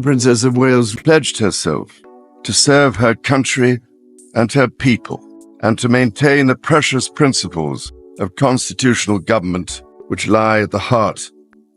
Princess of Wales pledged herself to serve her country and her people, and to maintain the precious principles of constitutional government which lie at the heart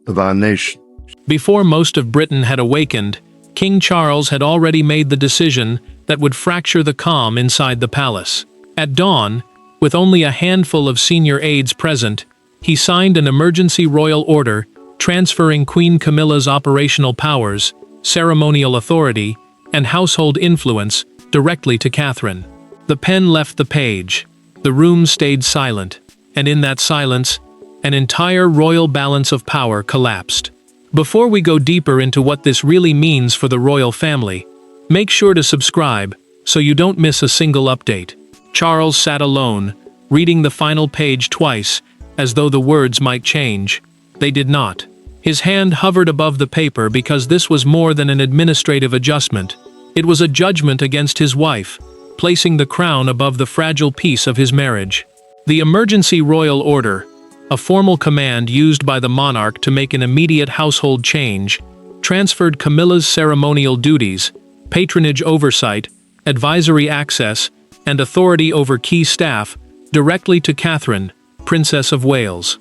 of our nation. Before most of Britain had awakened, King Charles had already made the decision that would fracture the calm inside the palace. At dawn, with only a handful of senior aides present, he signed an emergency royal order transferring Queen Camilla's operational powers, ceremonial authority, and household influence directly to Catherine. The pen left the page, the room stayed silent, and in that silence, an entire royal balance of power collapsed. Before we go deeper into what this really means for the royal family, make sure to subscribe so you don't miss a single update. Charles sat alone, reading the final page twice, as though the words might change. They did not. His hand hovered above the paper because this was more than an administrative adjustment. It was a judgment against his wife, placing the crown above the fragile peace of his marriage. The emergency royal order, a formal command used by the monarch to make an immediate household change, transferred Camilla's ceremonial duties, patronage oversight, advisory access, and authority over key staff directly to Catherine, Princess of Wales.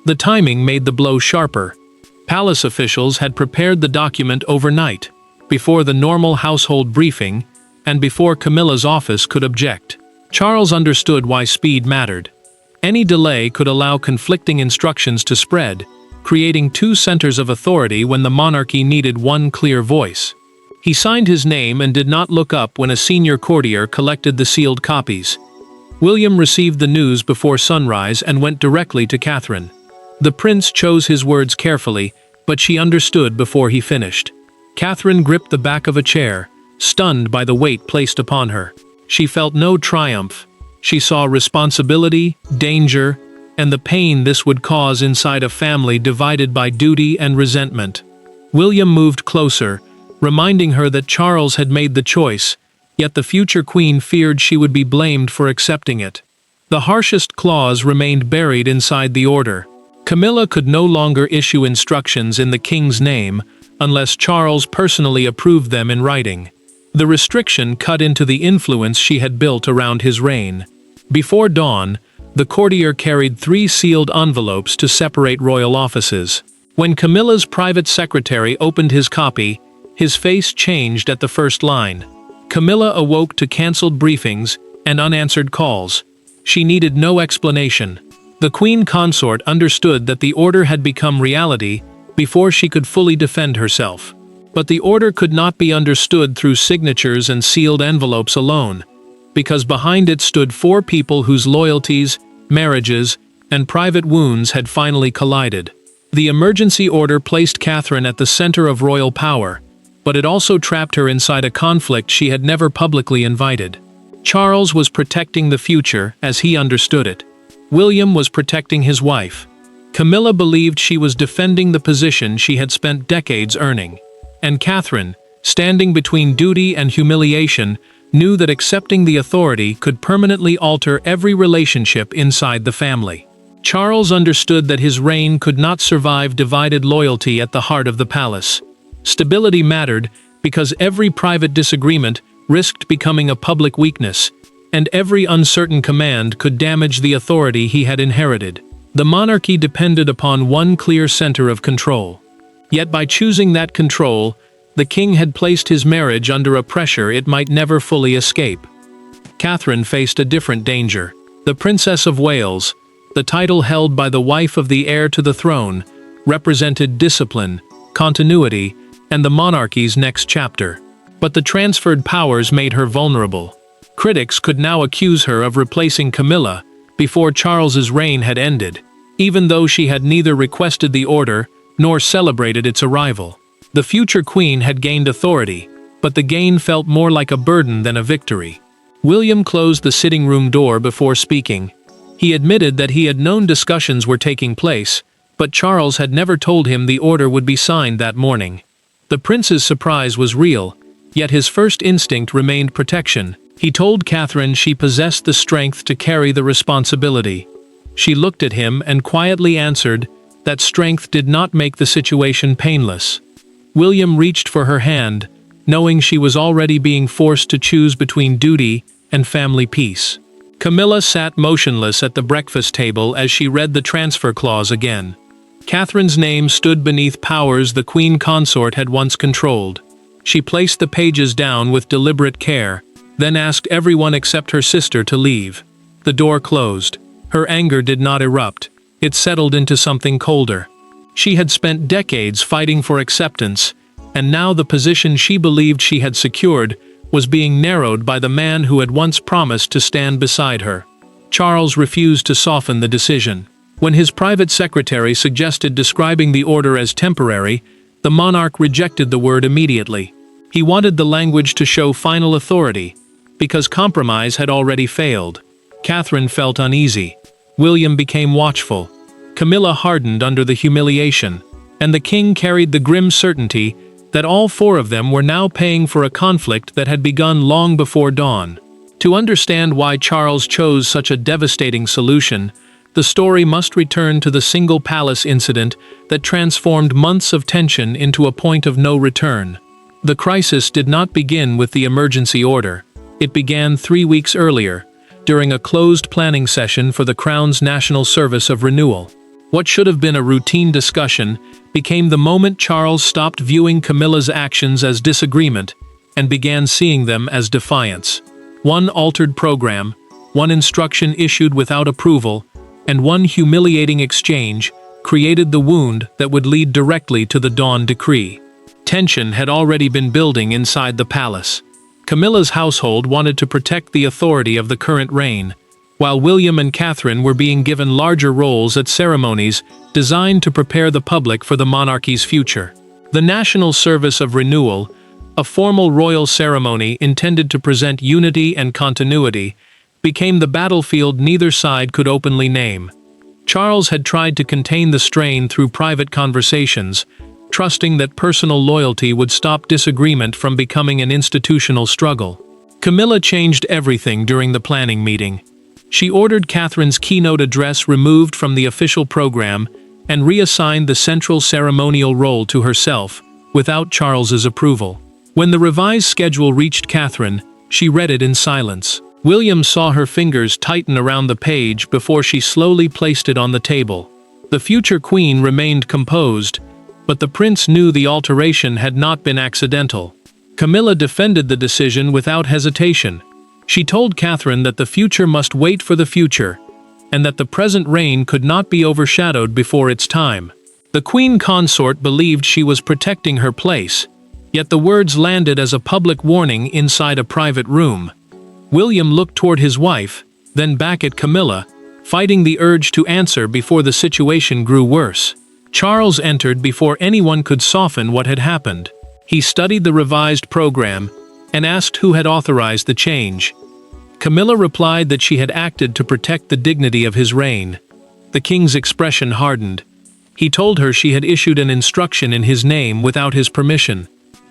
The timing made the blow sharper. Palace officials had prepared the document overnight, before the normal household briefing, and before Camilla's office could object. Charles understood why speed mattered. Any delay could allow conflicting instructions to spread, creating two centers of authority when the monarchy needed one clear voice. He signed his name and did not look up when a senior courtier collected the sealed copies. William received the news before sunrise and went directly to Catherine. The prince chose his words carefully, but she understood before he finished. Catherine gripped the back of a chair, stunned by the weight placed upon her. She felt no triumph. She saw responsibility, danger, and the pain this would cause inside a family divided by duty and resentment. William moved closer, reminding her that Charles had made the choice, yet the future queen feared she would be blamed for accepting it. The harshest clause remained buried inside the order. Camilla could no longer issue instructions in the king's name unless Charles personally approved them in writing. The restriction cut into the influence she had built around his reign. Before dawn, the courtier carried 3 sealed envelopes to separate royal offices. When Camilla's private secretary opened his copy, his face changed at the first line. Camilla awoke to cancelled briefings and unanswered calls. She needed no explanation. The queen consort understood that the order had become reality before she could fully defend herself. But the order could not be understood through signatures and sealed envelopes alone, because behind it stood 4 people whose loyalties, marriages, and private wounds had finally collided. The emergency order placed Catherine at the center of royal power, but it also trapped her inside a conflict she had never publicly invited. Charles was protecting the future as he understood it. William was protecting his wife. Camilla believed she was defending the position she had spent decades earning. And Catherine, standing between duty and humiliation, knew that accepting the authority could permanently alter every relationship inside the family. Charles understood that his reign could not survive divided loyalty at the heart of the palace. Stability mattered because every private disagreement risked becoming a public weakness, and every uncertain command could damage the authority he had inherited. The monarchy depended upon one clear center of control. Yet by choosing that control, the king had placed his marriage under a pressure it might never fully escape. Catherine faced a different danger. The Princess of Wales, the title held by the wife of the heir to the throne, represented discipline, continuity, and the monarchy's next chapter. But the transferred powers made her vulnerable. Critics could now accuse her of replacing Camilla before Charles's reign had ended, even though she had neither requested the order nor celebrated its arrival. The future queen had gained authority, but the gain felt more like a burden than a victory. William closed the sitting room door before speaking. He admitted that he had known discussions were taking place, but Charles had never told him the order would be signed that morning. The prince's surprise was real, yet his first instinct remained protection. He told Catherine she possessed the strength to carry the responsibility. She looked at him and quietly answered that strength did not make the situation painless. William reached for her hand, knowing she was already being forced to choose between duty and family peace. Camilla sat motionless at the breakfast table as she read the transfer clause again. Catherine's name stood beneath powers the queen consort had once controlled. She placed the pages down with deliberate care, then asked everyone except her sister to leave. The door closed. Her anger did not erupt. It settled into something colder. She had spent decades fighting for acceptance, and now the position she believed she had secured was being narrowed by the man who had once promised to stand beside her. Charles refused to soften the decision. When his private secretary suggested describing the order as temporary, the monarch rejected the word immediately. He wanted the language to show final authority, because compromise had already failed. Catherine felt uneasy. William became watchful. Camilla hardened under the humiliation, and the king carried the grim certainty that all four of them were now paying for a conflict that had begun long before dawn. To understand why Charles chose such a devastating solution, the story must return to the single palace incident that transformed months of tension into a point of no return. The crisis did not begin with the emergency order. It began 3 weeks earlier, during a closed planning session for the Crown's National Service of Renewal. What should have been a routine discussion became the moment Charles stopped viewing Camilla's actions as disagreement and began seeing them as defiance. One altered program, one instruction issued without approval, and one humiliating exchange created the wound that would lead directly to the Dawn Decree. Tension had already been building inside the palace. Camilla's household wanted to protect the authority of the current reign, while William and Catherine were being given larger roles at ceremonies designed to prepare the public for the monarchy's future. The National Service of Renewal, a formal royal ceremony intended to present unity and continuity, became the battlefield neither side could openly name. Charles had tried to contain the strain through private conversations, trusting that personal loyalty would stop disagreement from becoming an institutional struggle. Camilla changed everything during the planning meeting. She ordered Catherine's keynote address removed from the official program and reassigned the central ceremonial role to herself, without Charles's approval. When the revised schedule reached Catherine, she read it in silence. William saw her fingers tighten around the page before she slowly placed it on the table. The future queen remained composed, but the prince knew the alteration had not been accidental. Camilla defended the decision without hesitation. She told Catherine that the future must wait for the future, and that the present reign could not be overshadowed before its time. The queen consort believed she was protecting her place, yet the words landed as a public warning inside a private room. William looked toward his wife, then back at Camilla, fighting the urge to answer before the situation grew worse. Charles entered before anyone could soften what had happened. He studied the revised program and asked who had authorized the change. Camilla replied that she had acted to protect the dignity of his reign. The king's expression hardened. He told her she had issued an instruction in his name without his permission.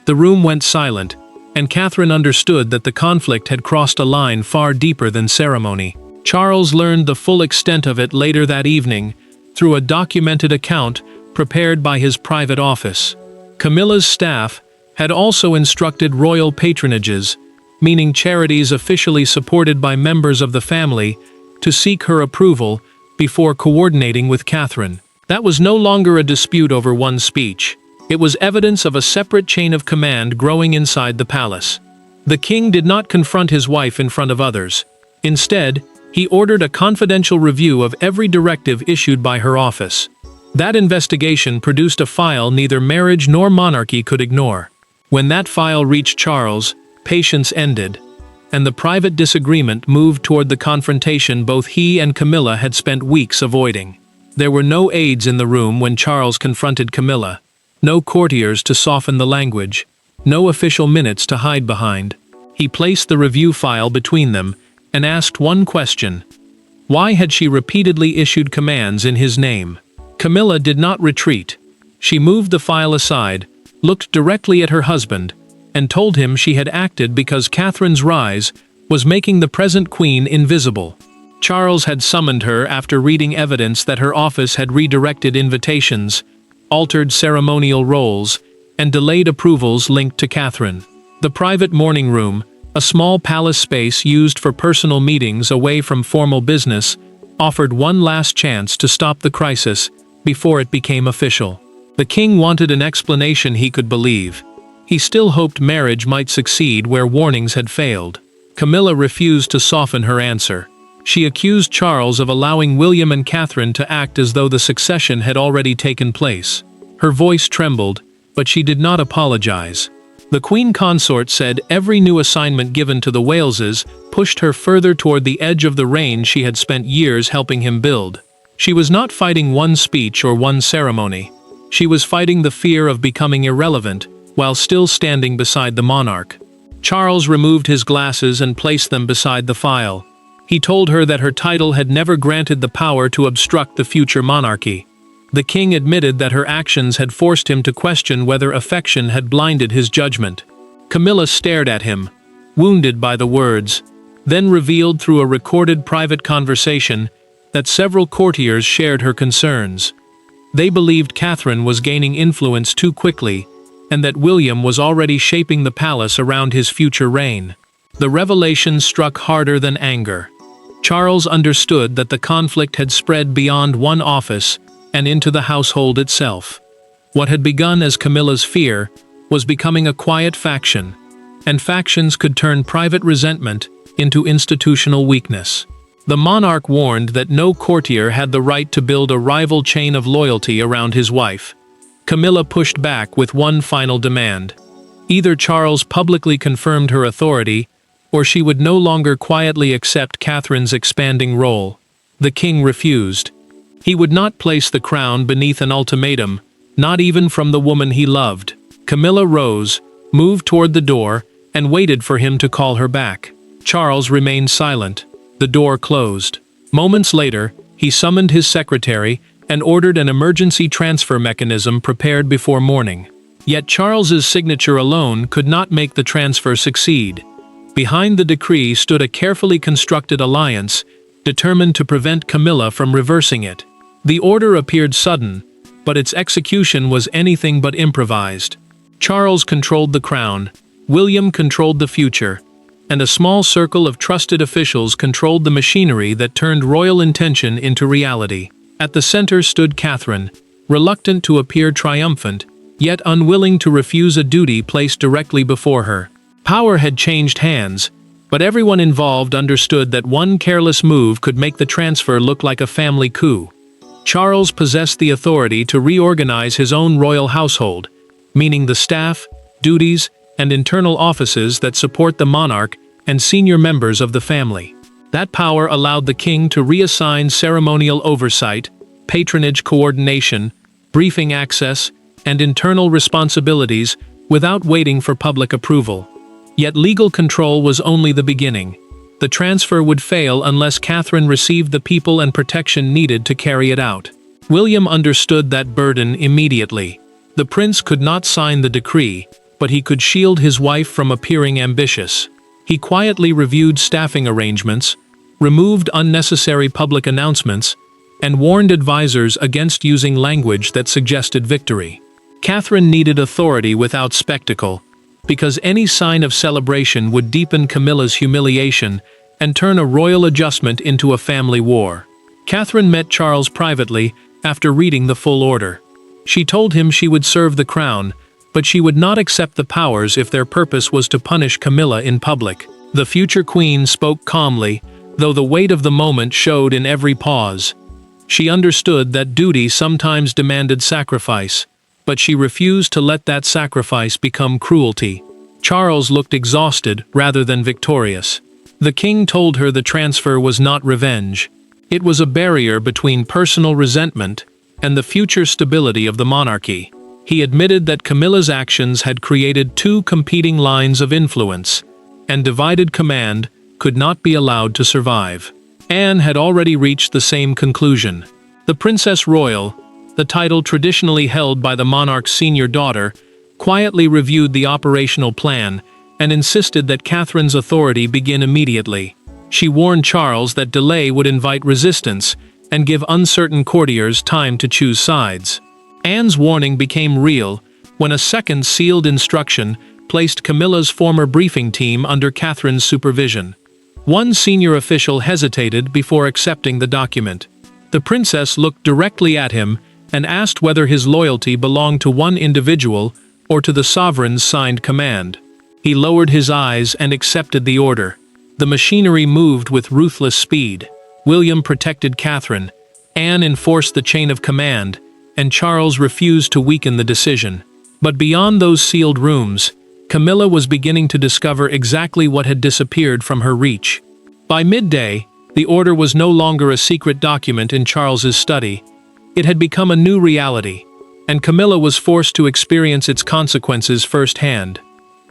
The room went silent, and Catherine understood that the conflict had crossed a line far deeper than ceremony. Charles learned the full extent of it later that evening, through a documented account prepared by his private office. Camilla's staff had also instructed royal patronages, meaning charities officially supported by members of the family, to seek her approval before coordinating with Catherine. That was no longer a dispute over one speech. It was evidence of a separate chain of command growing inside the palace. The king did not confront his wife in front of others. Instead, he ordered a confidential review of every directive issued by her office. That investigation produced a file neither marriage nor monarchy could ignore. When that file reached Charles, patience ended, and the private disagreement moved toward the confrontation both he and Camilla had spent weeks avoiding. There were no aides in the room when Charles confronted Camilla. No courtiers to soften the language, no official minutes to hide behind. He placed the review file between them and asked one question: why had she repeatedly issued commands in his name? Camilla did not retreat. She moved the file aside, looked directly at her husband, and told him she had acted because Catherine's rise was making the present queen invisible. Charles had summoned her after reading evidence that her office had redirected invitations, altered ceremonial roles, and delayed approvals linked to Catherine. The private morning room, a small palace space used for personal meetings away from formal business, offered one last chance to stop the crisis before it became official. The king wanted an explanation he could believe. He still hoped marriage might succeed where warnings had failed. Camilla refused to soften her answer. She accused Charles of allowing William and Catherine to act as though the succession had already taken place. Her voice trembled, but she did not apologize. The Queen Consort said every new assignment given to the Waleses pushed her further toward the edge of the reign she had spent years helping him build. She was not fighting one speech or one ceremony. She was fighting the fear of becoming irrelevant while still standing beside the monarch. Charles removed his glasses and placed them beside the file. He told her that her title had never granted the power to obstruct the future monarchy. The king admitted that her actions had forced him to question whether affection had blinded his judgment. Camilla stared at him, wounded by the words, then revealed through a recorded private conversation that several courtiers shared her concerns. They believed Catherine was gaining influence too quickly, and that William was already shaping the palace around his future reign. The revelation struck harder than anger. Charles understood that the conflict had spread beyond one office and into the household itself. What had begun as Camilla's fear was becoming a quiet faction, and factions could turn private resentment into institutional weakness. The monarch warned that no courtier had the right to build a rival chain of loyalty around his wife. Camilla pushed back with one final demand. Either Charles publicly confirmed her authority, or she would no longer quietly accept Catherine's expanding role. The king refused. He would not place the crown beneath an ultimatum, not even from the woman he loved. Camilla rose, moved toward the door, and waited for him to call her back. Charles remained silent. The door closed. Moments later, he summoned his secretary and ordered an emergency transfer mechanism prepared before morning. Yet Charles's signature alone could not make the transfer succeed. Behind the decree stood a carefully constructed alliance, determined to prevent Camilla from reversing it. The order appeared sudden, but its execution was anything but improvised. Charles controlled the crown, William controlled the future, and a small circle of trusted officials controlled the machinery that turned royal intention into reality. At the center stood Catherine, reluctant to appear triumphant, yet unwilling to refuse a duty placed directly before her. Power had changed hands, but everyone involved understood that one careless move could make the transfer look like a family coup. Charles possessed the authority to reorganize his own royal household, meaning the staff, duties, and internal offices that support the monarch and senior members of the family. That power allowed the king to reassign ceremonial oversight, patronage coordination, briefing access, and internal responsibilities without waiting for public approval. Yet legal control was only the beginning. The transfer would fail unless Catherine received the people and protection needed to carry it out. William understood that burden immediately. The prince could not sign the decree, but he could shield his wife from appearing ambitious. He quietly reviewed staffing arrangements, removed unnecessary public announcements, and warned advisors against using language that suggested victory. Catherine needed authority without spectacle, because any sign of celebration would deepen Camilla's humiliation and turn a royal adjustment into a family war. Catherine met Charles privately after reading the full order. She told him she would serve the crown, but she would not accept the powers if their purpose was to punish Camilla in public. The future queen spoke calmly, though the weight of the moment showed in every pause. She understood that duty sometimes demanded sacrifice, but she refused to let that sacrifice become cruelty. Charles looked exhausted rather than victorious. The king told her the transfer was not revenge. It was a barrier between personal resentment and the future stability of the monarchy. He admitted that Camilla's actions had created two competing lines of influence, and divided command could not be allowed to survive. Anne had already reached the same conclusion. The Princess Royal, the title traditionally held by the monarch's senior daughter, quietly reviewed the operational plan and insisted that Catherine's authority begin immediately. She warned Charles that delay would invite resistance and give uncertain courtiers time to choose sides. Anne's warning became real when a second sealed instruction placed Camilla's former briefing team under Catherine's supervision. One senior official hesitated before accepting the document. The princess looked directly at him and asked whether his loyalty belonged to one individual or to the sovereign's signed command. He lowered his eyes and accepted the order. The machinery moved with ruthless speed. William protected Catherine, Anne enforced the chain of command, and Charles refused to weaken the decision. But beyond those sealed rooms, Camilla was beginning to discover exactly what had disappeared from her reach. By midday, the order was no longer a secret document in Charles's study. It had become a new reality, and Camilla was forced to experience its consequences firsthand.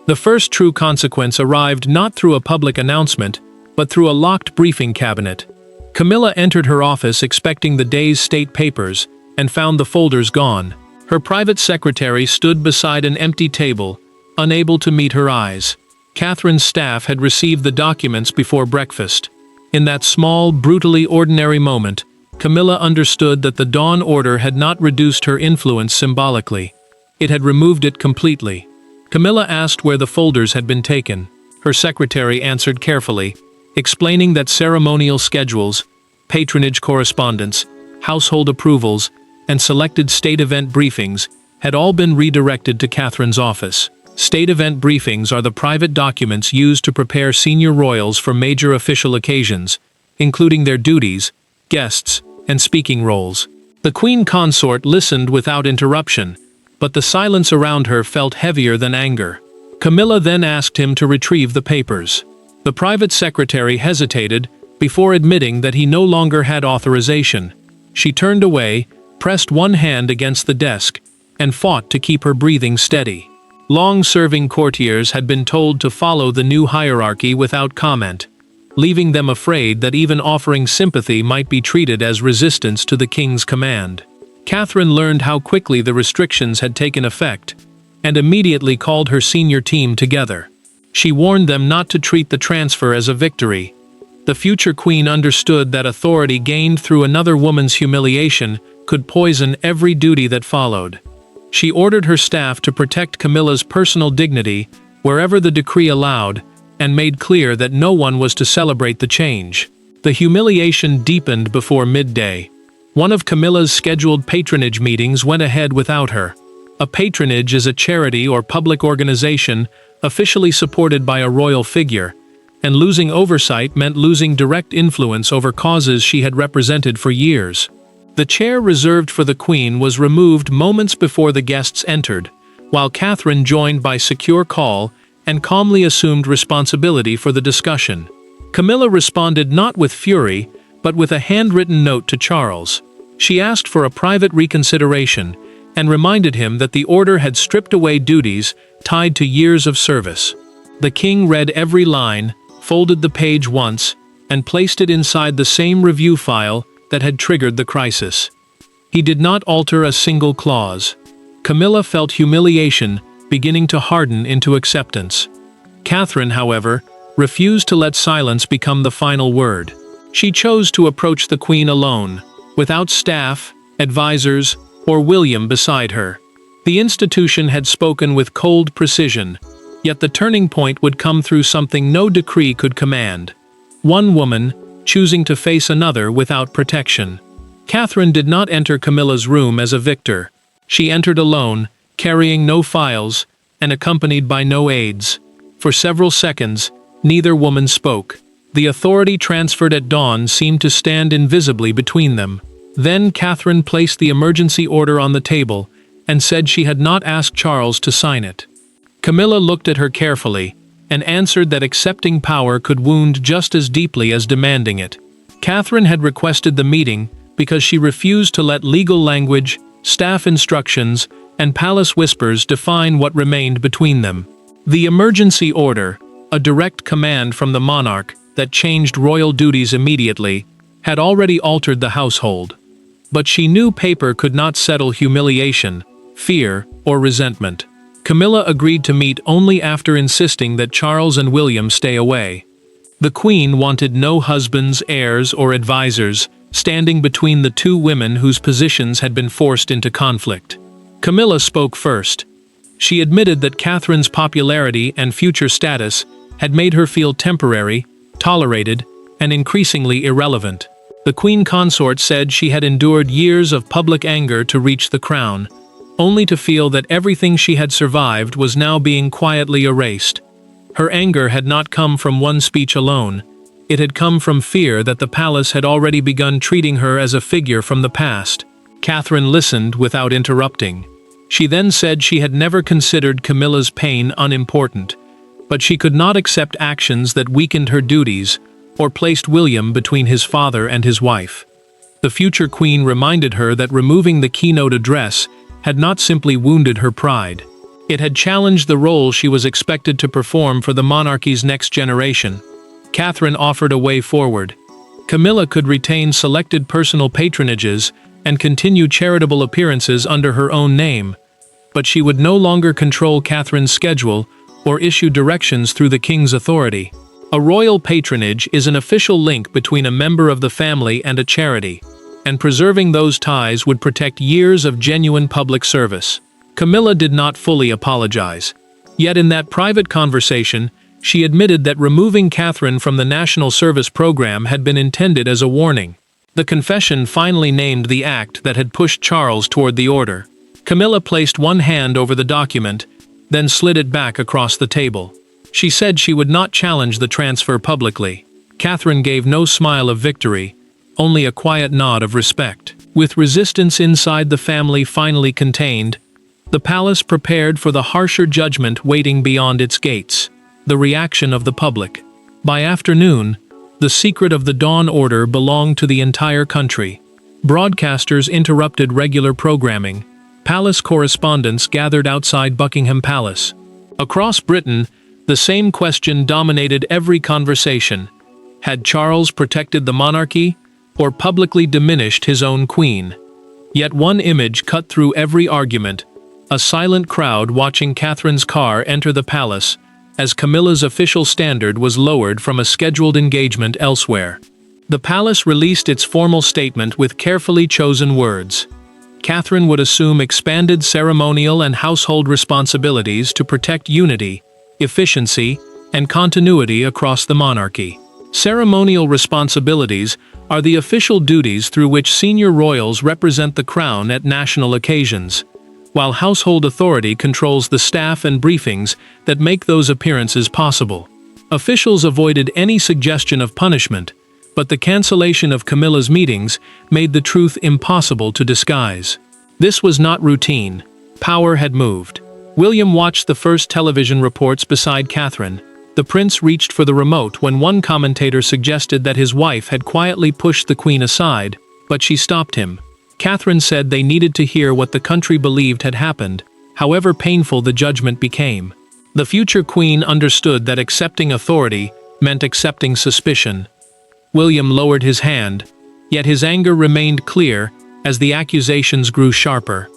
The first true consequence arrived not through a public announcement, but through a locked briefing cabinet. Camilla entered her office expecting the day's state papers and found the folders gone. Her private secretary stood beside an empty table, unable to meet her eyes. Catherine's staff had received the documents before breakfast. In that small, brutally ordinary moment, Camilla understood that the Dawn Order had not reduced her influence symbolically. It had removed it completely. Camilla asked where the folders had been taken. Her secretary answered carefully, explaining that ceremonial schedules, patronage correspondence, household approvals, and selected state event briefings had all been redirected to Catherine's office. State event briefings are the private documents used to prepare senior royals for major official occasions, including their duties, guests, and speaking roles. The Queen Consort listened without interruption, but the silence around her felt heavier than anger. Camilla then asked him to retrieve the papers. The private secretary hesitated before admitting that he no longer had authorization. She turned away, pressed one hand against the desk, and fought to keep her breathing steady. Long-serving courtiers had been told to follow the new hierarchy without comment, leaving them afraid that even offering sympathy might be treated as resistance to the king's command. Catherine learned how quickly the restrictions had taken effect, and immediately called her senior team together. She warned them not to treat the transfer as a victory. The future queen understood that authority gained through another woman's humiliation could poison every duty that followed. She ordered her staff to protect Camilla's personal dignity wherever the decree allowed, and made clear that no one was to celebrate the change. The humiliation deepened before midday. One of Camilla's scheduled patronage meetings went ahead without her. A patronage is a charity or public organization officially supported by a royal figure, and losing oversight meant losing direct influence over causes she had represented for years. The chair reserved for the Queen was removed moments before the guests entered, while Catherine joined by secure call and calmly assumed responsibility for the discussion. Camilla responded not with fury, but with a handwritten note to Charles. She asked for a private reconsideration and reminded him that the order had stripped away duties tied to years of service. The king read every line, folded the page once, and placed it inside the same review file that had triggered the crisis. He did not alter a single clause. Camilla felt humiliation beginning to harden into acceptance. Catherine, however, refused to let silence become the final word. She chose to approach the Queen alone, without staff, advisors, or William beside her. The institution had spoken with cold precision, yet the turning point would come through something no decree could command. One woman choosing to face another without protection. Catherine did not enter Camilla's room as a victor. She entered alone, carrying no files, and accompanied by no aides. For several seconds, neither woman spoke. The authority transferred at dawn seemed to stand invisibly between them. Then Catherine placed the emergency order on the table and said she had not asked Charles to sign it. Camilla looked at her carefully and answered that accepting power could wound just as deeply as demanding it. Catherine had requested the meeting because she refused to let legal language, staff instructions, and palace whispers define what remained between them. The emergency order, a direct command from the monarch that changed royal duties immediately, had already altered the household. But she knew paper could not settle humiliation, fear, or resentment. Camilla agreed to meet only after insisting that Charles and William stay away. The Queen wanted no husbands, heirs, or advisors standing between the two women whose positions had been forced into conflict. Camilla spoke first. She admitted that Catherine's popularity and future status had made her feel temporary, tolerated, and increasingly irrelevant. The queen consort said she had endured years of public anger to reach the crown, only to feel that everything she had survived was now being quietly erased. Her anger had not come from one speech alone. It had come from fear that the palace had already begun treating her as a figure from the past. Catherine listened without interrupting. She then said she had never considered Camilla's pain unimportant, but she could not accept actions that weakened her duties or placed William between his father and his wife. The future queen reminded her that removing the keynote address had not simply wounded her pride. It had challenged the role she was expected to perform for the monarchy's next generation. Catherine offered a way forward. Camilla could retain selected personal patronages and continue charitable appearances under her own name, but she would no longer control Catherine's schedule or issue directions through the king's authority. A royal patronage is an official link between a member of the family and a charity, and preserving those ties would protect years of genuine public service. Camilla did not fully apologize. Yet in that private conversation, she admitted that removing Catherine from the National Service Program had been intended as a warning. The confession finally named the act that had pushed Charles toward the order. Camilla placed one hand over the document, then slid it back across the table. She said she would not challenge the transfer publicly. Catherine gave no smile of victory, only a quiet nod of respect. With resistance inside the family finally contained, the palace prepared for the harsher judgment waiting beyond its gates. The reaction of the public. By afternoon, the secret of the Dawn Order belonged to the entire country. Broadcasters interrupted regular programming. Palace correspondents gathered outside Buckingham Palace. Across Britain, the same question dominated every conversation. Had Charles protected the monarchy, or publicly diminished his own queen? Yet one image cut through every argument: a silent crowd watching Catherine's car enter the palace as Camilla's official standard was lowered from a scheduled engagement elsewhere. The palace released its formal statement with carefully chosen words. Catherine would assume expanded ceremonial and household responsibilities to protect unity, efficiency, and continuity across the monarchy. Ceremonial responsibilities are the official duties through which senior royals represent the crown at national occasions, while household authority controls the staff and briefings that make those appearances possible. Officials avoided any suggestion of punishment, but the cancellation of Camilla's meetings made the truth impossible to disguise. This was not routine. Power had moved. William watched the first television reports beside Catherine. The prince reached for the remote when one commentator suggested that his wife had quietly pushed the queen aside, but she stopped him. Catherine said they needed to hear what the country believed had happened, however painful the judgment became. The future queen understood that accepting authority meant accepting suspicion. William lowered his hand, yet his anger remained clear as the accusations grew sharper.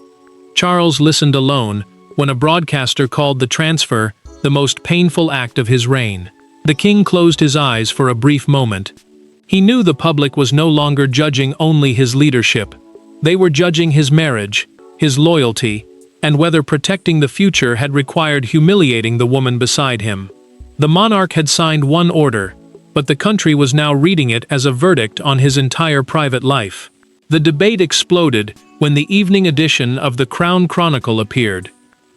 Charles listened alone when a broadcaster called the transfer the most painful act of his reign. The king closed his eyes for a brief moment. He knew the public was no longer judging only his leadership. They were judging his marriage, his loyalty, and whether protecting the future had required humiliating the woman beside him. The monarch had signed one order, but the country was now reading it as a verdict on his entire private life. The debate exploded when the evening edition of the Crown Chronicle appeared.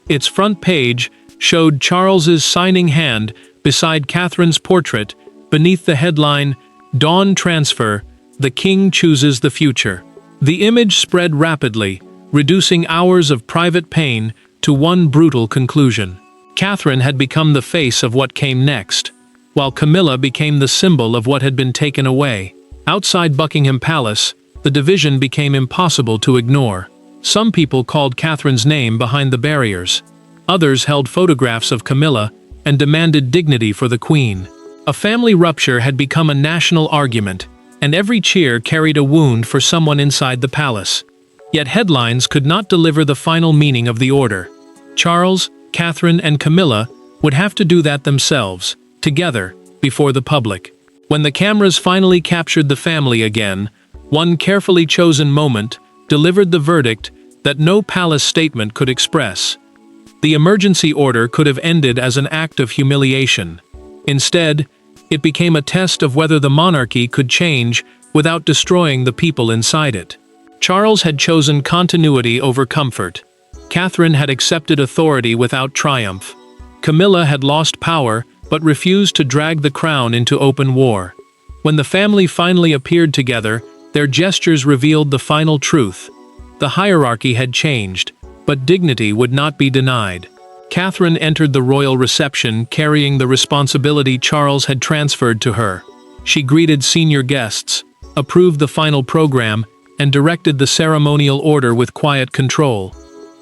Its front page showed Charles's signing hand beside Catherine's portrait, beneath the headline, "Dawn Transfer, the King Chooses the Future." The image spread rapidly, reducing hours of private pain to one brutal conclusion. Catherine had become the face of what came next, while Camilla became the symbol of what had been taken away. Outside Buckingham Palace, the division became impossible to ignore. Some people called Catherine's name behind the barriers. Others held photographs of Camilla and demanded dignity for the queen. A family rupture had become a national argument, and every cheer carried a wound for someone inside the palace. Yet headlines could not deliver the final meaning of the order. Charles, Catherine, and Camilla would have to do that themselves, together, before the public. When the cameras finally captured the family again, one carefully chosen moment delivered the verdict that no palace statement could express. The emergency order could have ended as an act of humiliation. Instead, it became a test of whether the monarchy could change without destroying the people inside it. Charles had chosen continuity over comfort. Catherine had accepted authority without triumph. Camilla had lost power but refused to drag the crown into open war. When the family finally appeared together, their gestures revealed the final truth. The hierarchy had changed, but dignity would not be denied. Catherine entered the royal reception carrying the responsibility Charles had transferred to her. She greeted senior guests, approved the final program, and directed the ceremonial order with quiet control.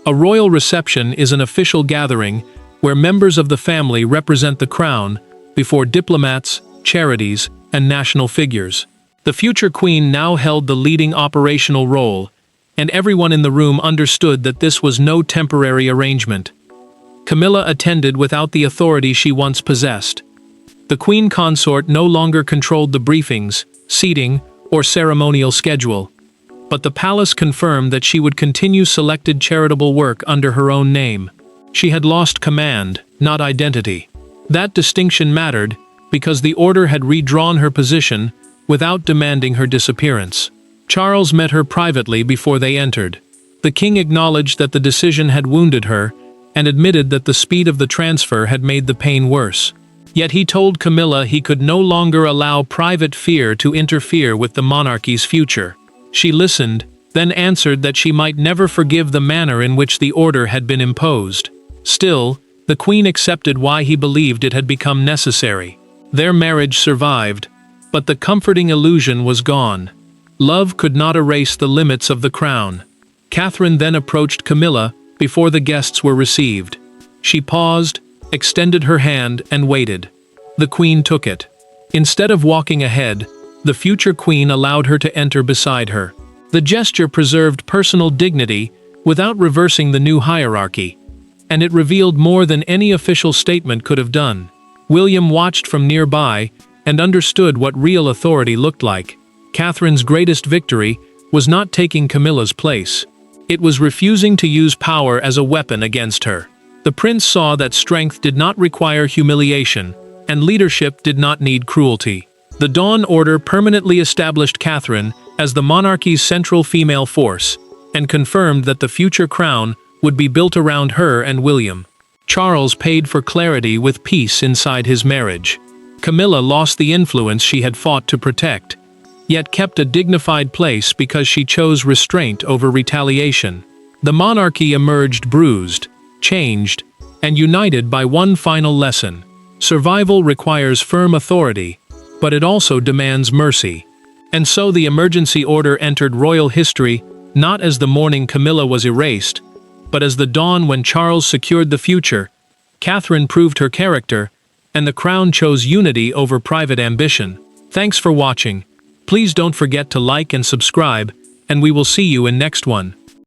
A royal reception is an official gathering where members of the family represent the crown before diplomats, charities, and national figures. The future queen now held the leading operational role, and everyone in the room understood that this was no temporary arrangement. Camilla attended without the authority she once possessed. The queen consort no longer controlled the briefings, seating, or ceremonial schedule, but the palace confirmed that she would continue selected charitable work under her own name. She had lost command, not identity. That distinction mattered because the order had redrawn her position without demanding her disappearance. Charles met her privately before they entered. The king acknowledged that the decision had wounded her and admitted that the speed of the transfer had made the pain worse. Yet he told Camilla he could no longer allow private fear to interfere with the monarchy's future. She listened, then answered that she might never forgive the manner in which the order had been imposed. Still, the queen accepted why he believed it had become necessary. Their marriage survived, but the comforting illusion was gone. Love could not erase the limits of the crown. Catherine then approached Camilla before the guests were received. She paused, extended her hand, and waited. The queen took it. Instead of walking ahead, the future queen allowed her to enter beside her. The gesture preserved personal dignity without reversing the new hierarchy, and it revealed more than any official statement could have done. William watched from nearby and understood what real authority looked like. Catherine's greatest victory was not taking Camilla's place. It was refusing to use power as a weapon against her. The prince saw that strength did not require humiliation, and leadership did not need cruelty. The Dawn Order permanently established Catherine as the monarchy's central female force, and confirmed that the future crown would be built around her and William. Charles paid for clarity with peace inside his marriage. Camilla lost the influence she had fought to protect, yet kept a dignified place because she chose restraint over retaliation. The monarchy emerged bruised, changed, and united by one final lesson. Survival requires firm authority, but it also demands mercy. And so the emergency order entered royal history not as the morning Camilla was erased, but as the dawn when Charles secured the future. Catherine proved her character, and the crown chose unity over private ambition. Thanks for watching. Please don't forget to like and subscribe, and we will see you in next one.